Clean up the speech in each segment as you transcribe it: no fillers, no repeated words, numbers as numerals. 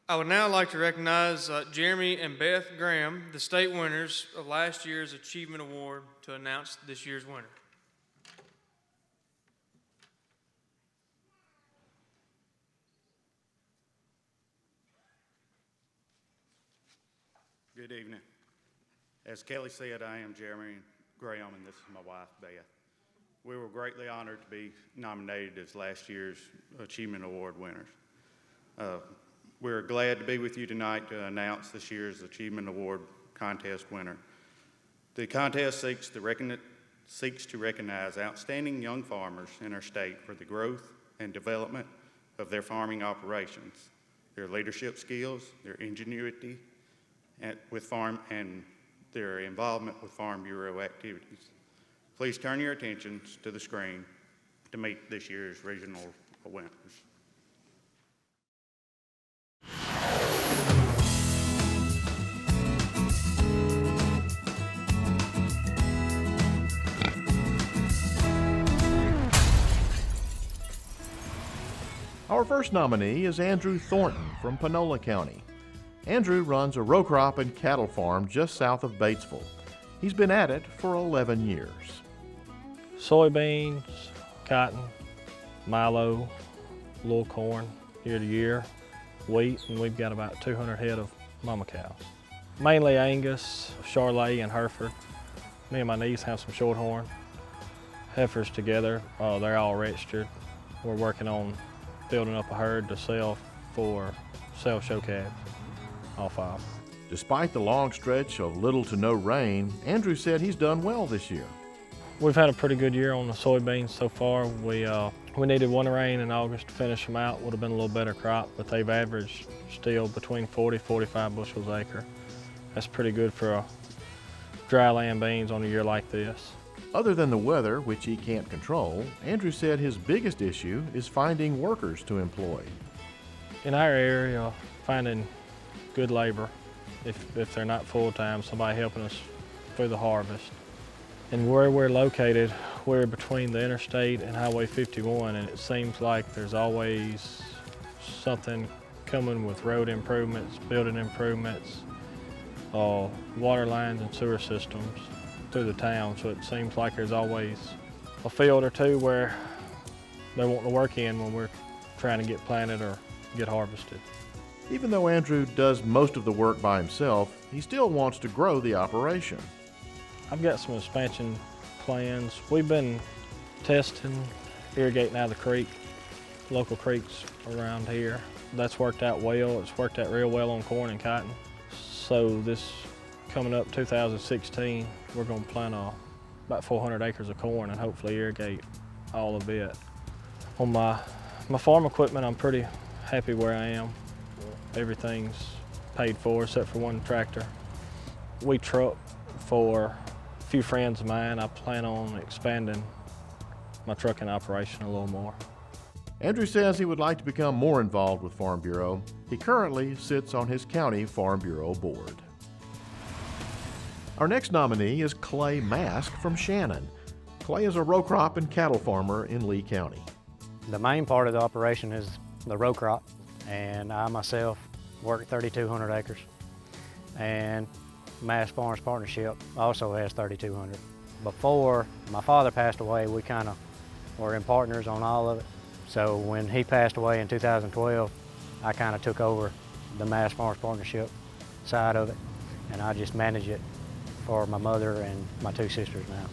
I would now like to recognize Jeremy and Beth Graham, the state winners of last year's Achievement Award, to announce this year's winner. Good evening. As Kelly said, I am Jeremy Graham, and this is my wife, Beth. We were greatly honored to be nominated as last year's Achievement Award winners. We're glad to be with you tonight to announce this year's Achievement Award contest winner. The contest seeks to recognize outstanding young farmers in our state for the growth and development of their farming operations, their leadership skills, their ingenuity, and their involvement with Farm Bureau activities. Please turn your attentions to the screen to meet this year's regional winners. Our first nominee is Andrew Thornton from Panola County. Andrew runs a row crop and cattle farm just south of Batesville. He's been at it for 11 years. Soybeans, cotton, milo, little corn year to year, wheat, and we've got about 200 head of mama cows. Mainly Angus, Charolais, and Hereford. Me and my niece have some shorthorn heifers together. They're all registered. We're working on building up a herd to sell show calves, all 5. Despite the long stretch of little to no rain, Andrew said he's done well this year. We've had a pretty good year on the soybeans so far. We needed one rain in August to finish them out. Would have been a little better crop, but they've averaged still between 40-45 bushels an acre. That's pretty good for dry land beans on a year like this. Other than the weather, which he can't control, Andrew said his biggest issue is finding workers to employ. In our area, finding good labor, if they're not full-time, somebody helping us through the harvest. And where we're located, we're between the interstate and Highway 51, and it seems like there's always something coming with road improvements, building improvements, water lines and sewer systems through the town. So it seems like there's always a field or two where they're wanting to work in when we're trying to get planted or get harvested. Even though Andrew does most of the work by himself, he still wants to grow the operation. I've got some expansion plans. We've been testing irrigating out of the creek, local creeks around here. That's worked out well. It's worked out real well on corn and cotton. So this coming up 2016, we're going to plant about 400 acres of corn and hopefully irrigate all of it. On my farm equipment, I'm pretty happy where I am. Everything's paid for except for one tractor. We truck for a few friends of mine. I plan on expanding my trucking operation a little more. Andrew says he would like to become more involved with Farm Bureau. He currently sits on his county Farm Bureau board. Our next nominee is Clay Mask from Shannon. Clay is a row crop and cattle farmer in Lee County. The main part of the operation is the row crop, and I myself work 3,200 acres. And Mass Farms Partnership also has 3,200. Before my father passed away, we kind of were in partners on all of it. So when he passed away in 2012, I kind of took over the Mass Farms Partnership side of it, and I just manage it for my mother and my 2 sisters now.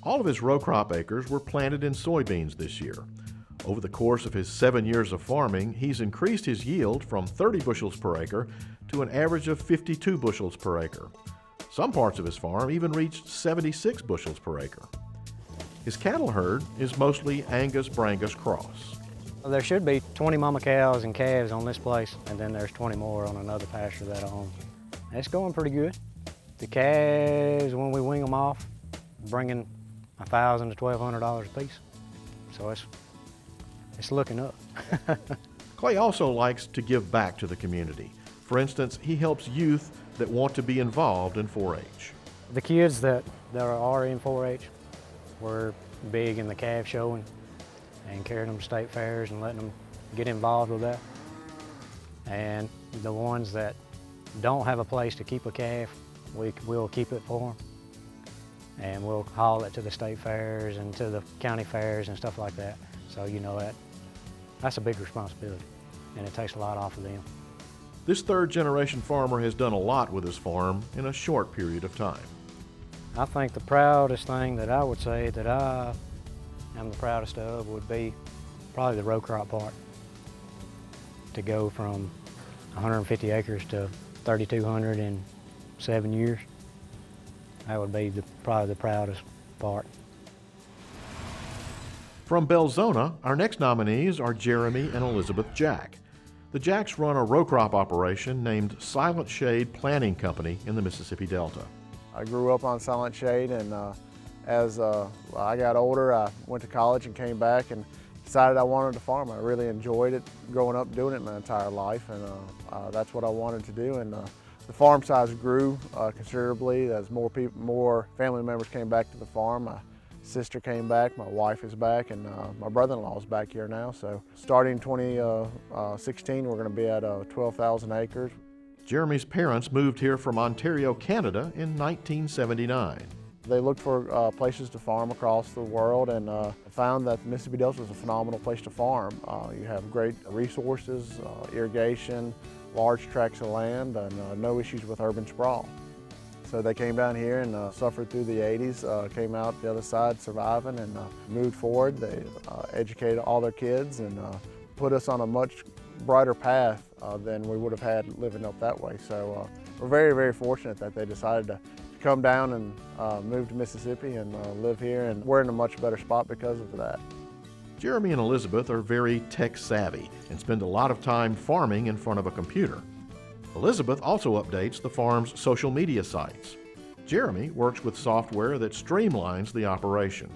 All of his row crop acres were planted in soybeans this year. Over the course of his 7 years of farming, he's increased his yield from 30 bushels per acre to an average of 52 bushels per acre. Some parts of his farm even reached 76 bushels per acre. His cattle herd is mostly Angus Brangus cross. There should be 20 mama cows and calves on this place, and then there's 20 more on another pasture that I own. It's going pretty good. The calves, when we wing them off, bringing $1,000 to $1,200 a piece. So it's looking up. Clay also likes to give back to the community. For instance, he helps youth that want to be involved in 4-H. The kids that are in 4-H, we're big in the calf showing and carrying them to state fairs and letting them get involved with that. And the ones that don't have a place to keep a calf, we'll keep it for them. And we'll haul it to the state fairs and to the county fairs and stuff like that. So you know that's a big responsibility, and it takes a lot off of them. This third-generation farmer has done a lot with his farm in a short period of time. I think the proudest thing that I would say that I am the proudest of would be probably the row crop part. To go from 150 acres to 3,200 in 7 years, that would be probably the proudest part. From Belzona, our next nominees are Jeremy and Elizabeth Jack. The Jacks run a row crop operation named Silent Shade Planting Company in the Mississippi Delta. I grew up on Silent Shade, and as I got older, I went to college and came back and decided I wanted to farm. I really enjoyed it growing up, doing it my entire life, and that's what I wanted to do. And the farm size grew considerably as more family members came back to the farm. My sister came back, my wife is back, and my brother-in-law is back here now. So starting 2016, we're going to be at 12,000 acres. Jeremy's parents moved here from Ontario, Canada in 1979. They looked for places to farm across the world, and found that the Mississippi Delta is a phenomenal place to farm. You have great resources, irrigation, large tracts of land, and no issues with urban sprawl. So they came down here and suffered through the 80s, came out the other side surviving, and moved forward. They educated all their kids and put us on a much brighter path than we would have had living up that way. So we're very, very fortunate that they decided to come down and move to Mississippi and live here, and we're in a much better spot because of that. Jeremy and Elizabeth are very tech savvy and spend a lot of time farming in front of a computer. Elizabeth also updates the farm's social media sites. Jeremy works with software that streamlines the operation.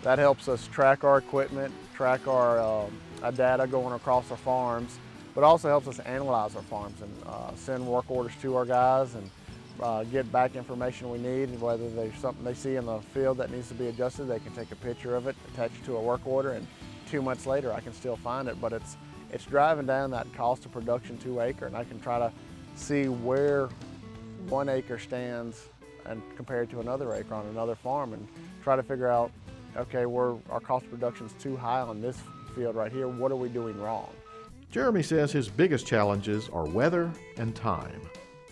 That helps us track our equipment, track our data going across our farms, but also helps us analyze our farms and send work orders to our guys and get back information we need. And whether there's something they see in the field that needs to be adjusted, they can take a picture of it, attach it to a work order, and 2 months later I can still find it. But it's driving down that cost of production to acre, and I can try to see where 1 acre stands and compared to another acre on another farm, and try to figure out, okay, our cost of production is too high on this field right here. What are we doing wrong? Jeremy says his biggest challenges are weather and time.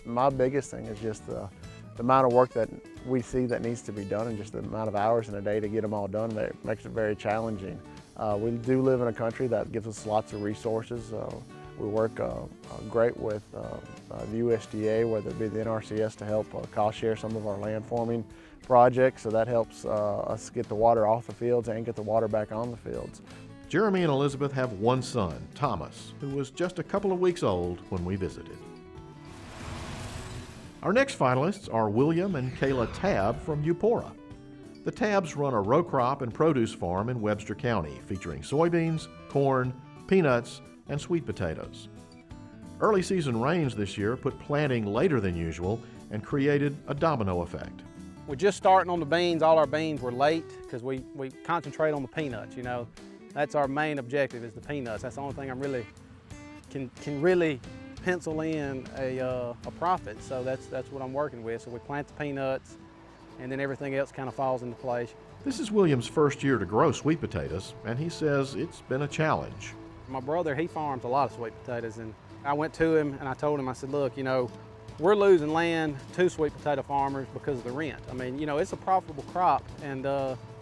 My biggest thing is just the amount of work that we see that needs to be done, and just the amount of hours in a day to get them all done. That makes it very challenging. We do live in a country that gives us lots of resources. We work great with the USDA, whether it be the NRCS, to help cost share some of our land forming projects. So that helps us get the water off the fields and get the water back on the fields. Jeremy and Elizabeth have one son, Thomas, who was just a couple of weeks old when we visited. Our next finalists are William and Kayla Tabb from Eupora. The Tabbs run a row crop and produce farm in Webster County, featuring soybeans, corn, peanuts, and sweet potatoes. Early season rains this year put planting later than usual and created a domino effect. We're just starting on the beans. All our beans were late because we concentrate on the peanuts, you know. That's our main objective, is the peanuts. That's the only thing I'm really can really pencil in a profit. So that's what I'm working with. So we plant the peanuts, and then everything else kind of falls into place. This is William's first year to grow sweet potatoes, and he says it's been a challenge. My brother, he farms a lot of sweet potatoes, and I went to him and I told him, I said, look, you know, we're losing land to sweet potato farmers because of the rent. I mean, you know, it's a profitable crop, and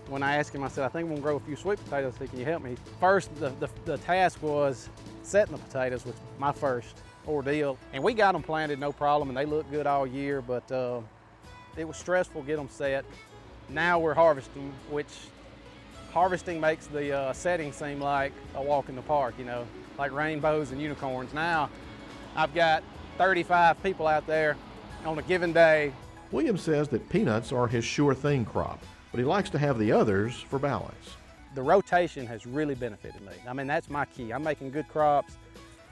when I asked him, I said, I think I'm gonna grow a few sweet potatoes, so can you help me? First, the task was setting the potatoes, was my first ordeal. And we got them planted, no problem, and they look good all year, but it was stressful to get them set. Now we're harvesting, which harvesting makes the setting seem like a walk in the park, you know, like rainbows and unicorns. Now I've got 35 people out there on a given day. William says that peanuts are his sure thing crop, but he likes to have the others for balance. The rotation has really benefited me. I mean, that's my key. I'm making good crops,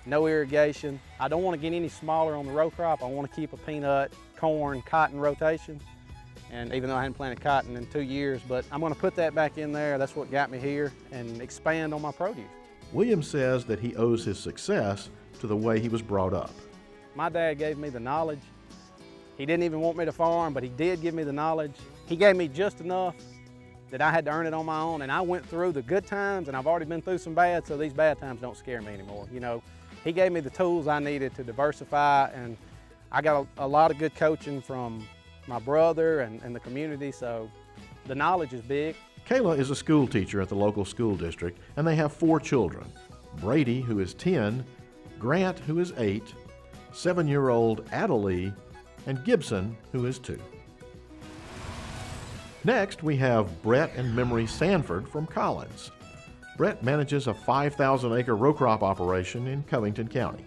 no irrigation. I don't want to get any smaller on the row crop. I want to keep a peanut, corn, cotton rotation. And even though I hadn't planted cotton in 2 years, but I'm going to put that back in there. That's what got me here, and expand on my produce. William says that he owes his success to the way he was brought up. My dad gave me the knowledge. He didn't even want me to farm, but he did give me the knowledge. He gave me just enough that I had to earn it on my own, and I went through the good times, and I've already been through some bad, so these bad times don't scare me anymore. You know, he gave me the tools I needed to diversify, and I got a lot of good coaching from my brother and the community, so the knowledge is big. Kayla is a school teacher at the local school district, and they have 4 children. Brady, who is 10, Grant, who is 8, 7-year-old Adelie, and Gibson, who is 2. Next, we have Brett and Memory Sanford from Collins. Brett manages a 5,000-acre row crop operation in Covington County.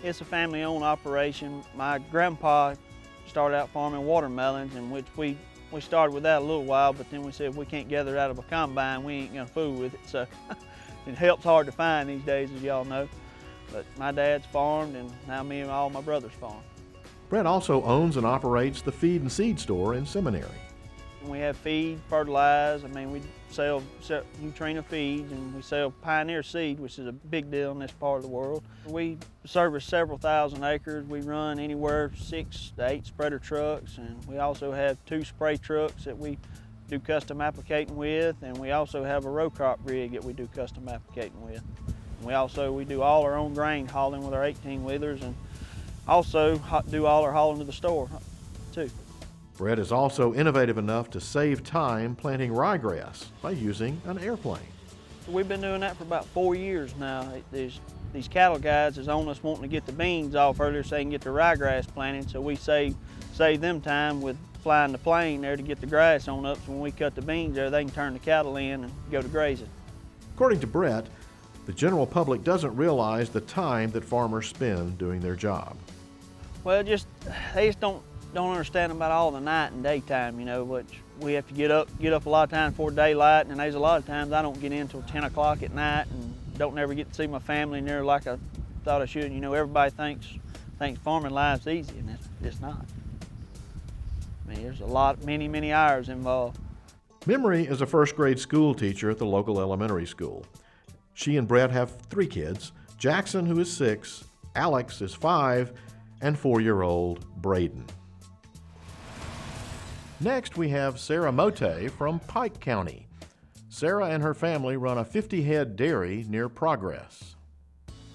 It's a family-owned operation. My grandpa started out farming watermelons, in which we started with that a little while, but then we said if we can't gather it out of a combine, we ain't gonna fool with it. So it helps hard to find these days, as y'all know. But my dad's farmed, and now me and all my brothers farm. Brett also owns and operates the feed and seed store in Seminary. We have feed, fertilize. I mean, we sell Nutrena feeds, and we sell Pioneer seed, which is a big deal in this part of the world. We service several thousand acres. We run anywhere 6 to 8 spreader trucks, and we also have 2 spray trucks that we do custom applicating with, and we also have a row crop rig that we do custom applicating with. And we do all our own grain hauling with our 18-wheelers, and also do all our hauling to the store too. Brett is also innovative enough to save time planting ryegrass by using an airplane. We've been doing that for about 4 years now. These cattle guys is on us wanting to get the beans off earlier so they can get the ryegrass planted, so we save them time with flying the plane there to get the grass on up, so when we cut the beans there, they can turn the cattle in and go to grazing. According to Brett, the general public doesn't realize the time that farmers spend doing their job. Well, they just don't understand about all the night and daytime, you know, which we have to get up a lot of times before daylight, and there's a lot of times I don't get in until 10 o'clock at night and don't never get to see my family in there like I thought I should. You know, everybody thinks farming life's easy, and it's not. I mean, there's many hours involved. Memory is a first-grade school teacher at the local elementary school. She and Brett have 3 kids, Jackson, who is 6, Alex is 5, and 4-year-old Braden. Next, we have Sarah Mote from Pike County. Sarah and her family run a 50-head dairy near Progress.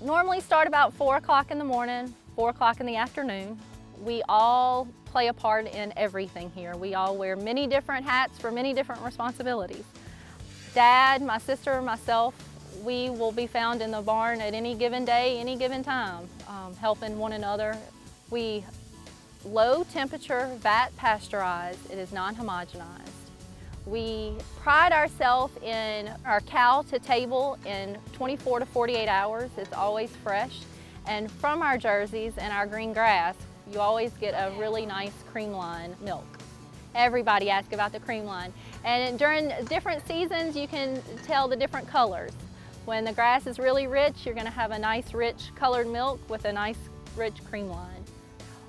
Normally start about 4 o'clock in the morning, 4 o'clock in the afternoon. We all play a part in everything here. We all wear many different hats for many different responsibilities. Dad, my sister, myself, we will be found in the barn at any given day, any given time, helping one another. We low temperature vat pasteurized. It is non-homogenized. We pride ourselves in our cow to table in 24 to 48 hours. It's always fresh. And from our jerseys and our green grass, you always get a really nice cream line milk. Everybody asks about the cream line. And during different seasons, you can tell the different colors. When the grass is really rich, you're going to have a nice rich colored milk with a nice rich cream line.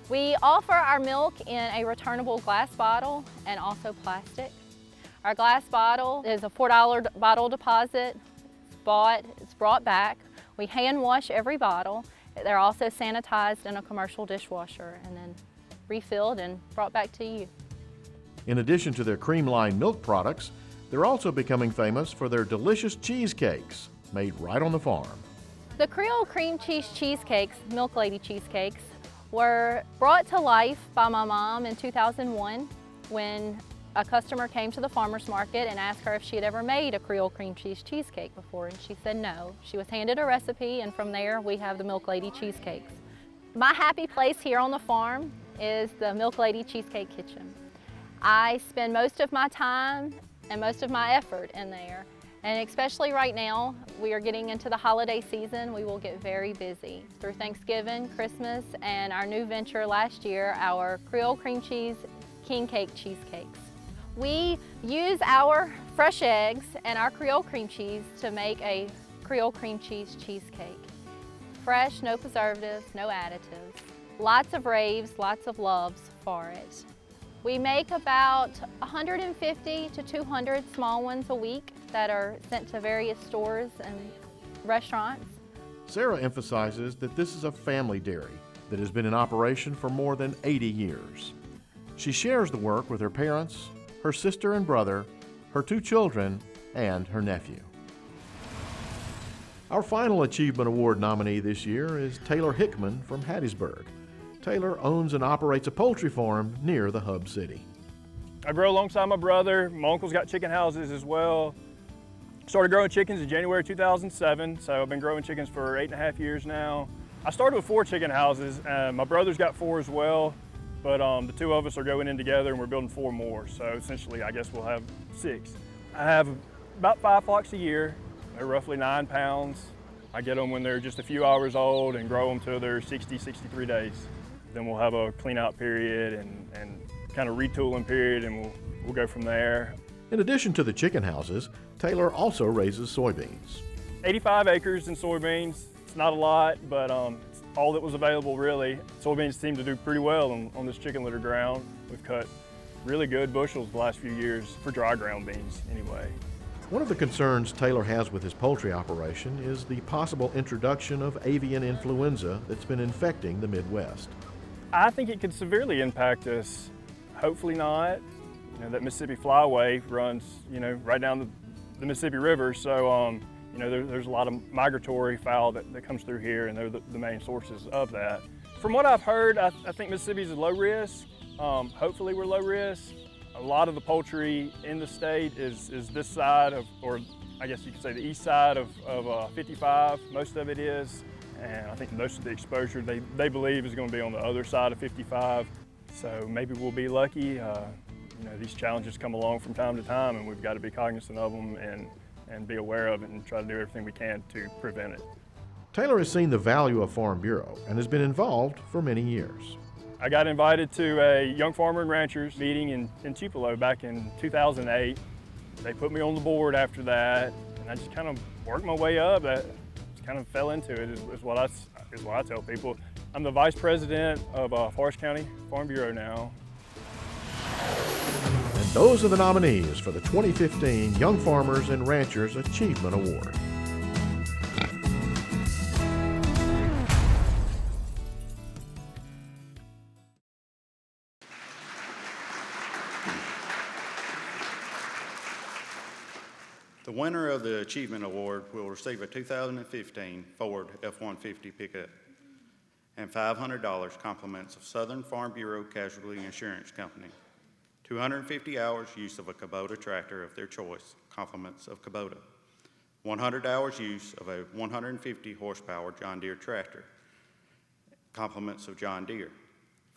We offer our milk in a returnable glass bottle and also plastic. Our glass bottle is a $4 bottle deposit. It's brought back. We hand wash every bottle. They're also sanitized in a commercial dishwasher and then refilled and brought back to you. In addition to their cream-lined milk products, they're also becoming famous for their delicious cheesecakes made right on the farm. The Creole cream cheese cheesecakes, Milk Lady cheesecakes, were brought to life by my mom in 2001 when a customer came to the farmer's market and asked her if she had ever made a Creole cream cheese cheesecake before, and she said no. She was handed a recipe, and from there we have the Milk Lady cheesecakes. My happy place here on the farm is the Milk Lady Cheesecake Kitchen. I spend most of my time and most of my effort in there. And especially right now, we are getting into the holiday season. We will get very busy through Thanksgiving, Christmas, and our new venture last year, our Creole cream cheese king cake cheesecakes. We use our fresh eggs and our Creole cream cheese to make a Creole cream cheese cheesecake. Fresh, no preservatives, no additives. Lots of raves, lots of loves for it. We make about 150 to 200 small ones a week that are sent to various stores and restaurants. Sarah emphasizes that this is a family dairy that has been in operation for more than 80 years. She shares the work with her parents, her sister and brother, her 2 children, and her nephew. Our final Achievement Award nominee this year is Taylor Hickman from Hattiesburg. Taylor owns and operates a poultry farm near the hub city. I grow alongside my brother. My uncle's got chicken houses as well. Started growing chickens in January 2007, so I've been growing chickens for 8.5 years now. I started with 4 chicken houses, and my brother's got 4 as well, but the 2 of us are going in together and we're building 4 more, so essentially I guess we'll have 6. I have about 5 flocks a year. They're roughly 9 pounds. I get them when they're just a few hours old and grow them till they're 60, 63 days. Then we'll have a clean out period and kind of retooling period, and we'll go from there. In addition to the chicken houses, Taylor also raises soybeans. 85 acres in soybeans. It's not a lot, but it's all that was available really. Soybeans seem to do pretty well on this chicken litter ground. We've cut really good bushels the last few years for dry ground beans anyway. One of the concerns Taylor has with his poultry operation is the possible introduction of avian influenza that's been infecting the Midwest. I think it could severely impact us. Hopefully not. You know, that Mississippi Flyway runs, right down the Mississippi River, so there's a lot of migratory fowl that comes through here, and they're the main sources of that. From what I've heard, I think Mississippi's low risk. Hopefully we're low risk. A lot of the poultry in the state is this side of, or I guess you could say the east side of 55. Most of it is, and I think most of the exposure they believe is going to be on the other side of 55. So maybe we'll be lucky. These challenges come along from time to time, and we've got to be cognizant of them and be aware of it and try to do everything we can to prevent it. Taylor has seen the value of Farm Bureau and has been involved for many years. I got invited to a Young Farmer and Ranchers meeting in Tupelo back in 2008. They put me on the board after that, and I just kind of worked my way up. I just kind of fell into it, is what I tell people. I'm the vice president of Forest County Farm Bureau now. And those are the nominees for the 2015 Young Farmers and Ranchers Achievement Award. The winner of the Achievement Award will receive a 2015 Ford F-150 pickup and $500 compliments of Southern Farm Bureau Casualty Insurance Company, 250 hours use of a Kubota tractor of their choice, compliments of Kubota, 100 hours use of a 150 horsepower John Deere tractor, compliments of John Deere,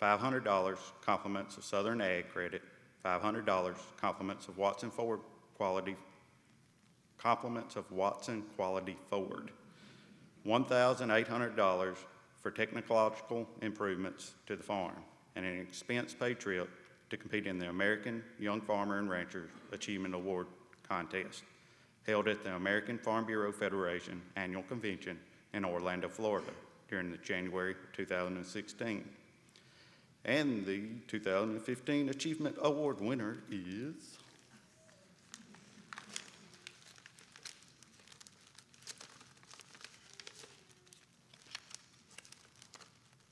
$500 compliments of Southern Ag Credit, $500 compliments of Watson Ford Quality, compliments of Watson Quality Ford, $1,800 for technological improvements to the farm, and an expense-paid trip to compete in the American Young Farmer and Rancher Achievement Award contest, held at the American Farm Bureau Federation Annual Convention in Orlando, Florida, during the January 2016. And the 2015 Achievement Award winner is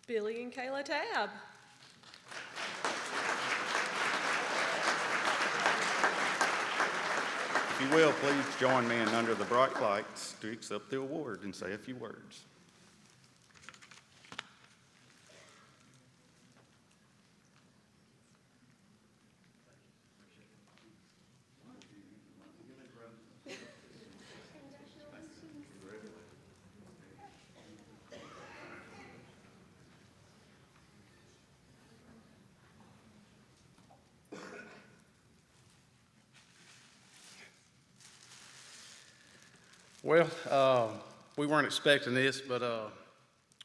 Billy and Kayla Tabb. If you will, please join me in under the bright lights to accept the award and say a few words. Well, we weren't expecting this, but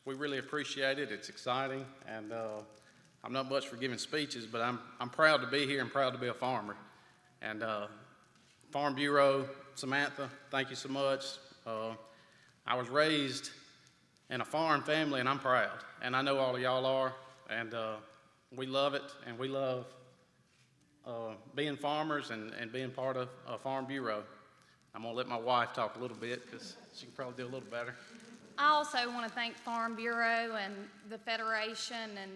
we really appreciate it. It's exciting, and I'm not much for giving speeches, but I'm proud to be here and proud to be a farmer. And Farm Bureau, Samantha, thank you so much. I was raised in a farm family, and I'm proud, and I know all of y'all are, and we love it, and we love being farmers and being part of Farm Bureau. I'm going to let my wife talk a little bit because she can probably do a little better. I also want to thank Farm Bureau and the Federation and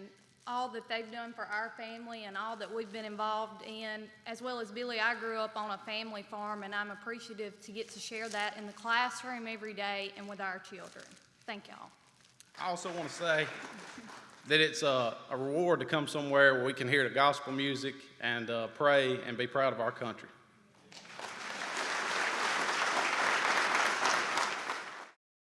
all that they've done for our family and all that we've been involved in. As well as Billy, I grew up on a family farm, and I'm appreciative to get to share that in the classroom every day and with our children. Thank y'all. I also want to say that it's a reward to come somewhere where we can hear the gospel music and pray and be proud of our country.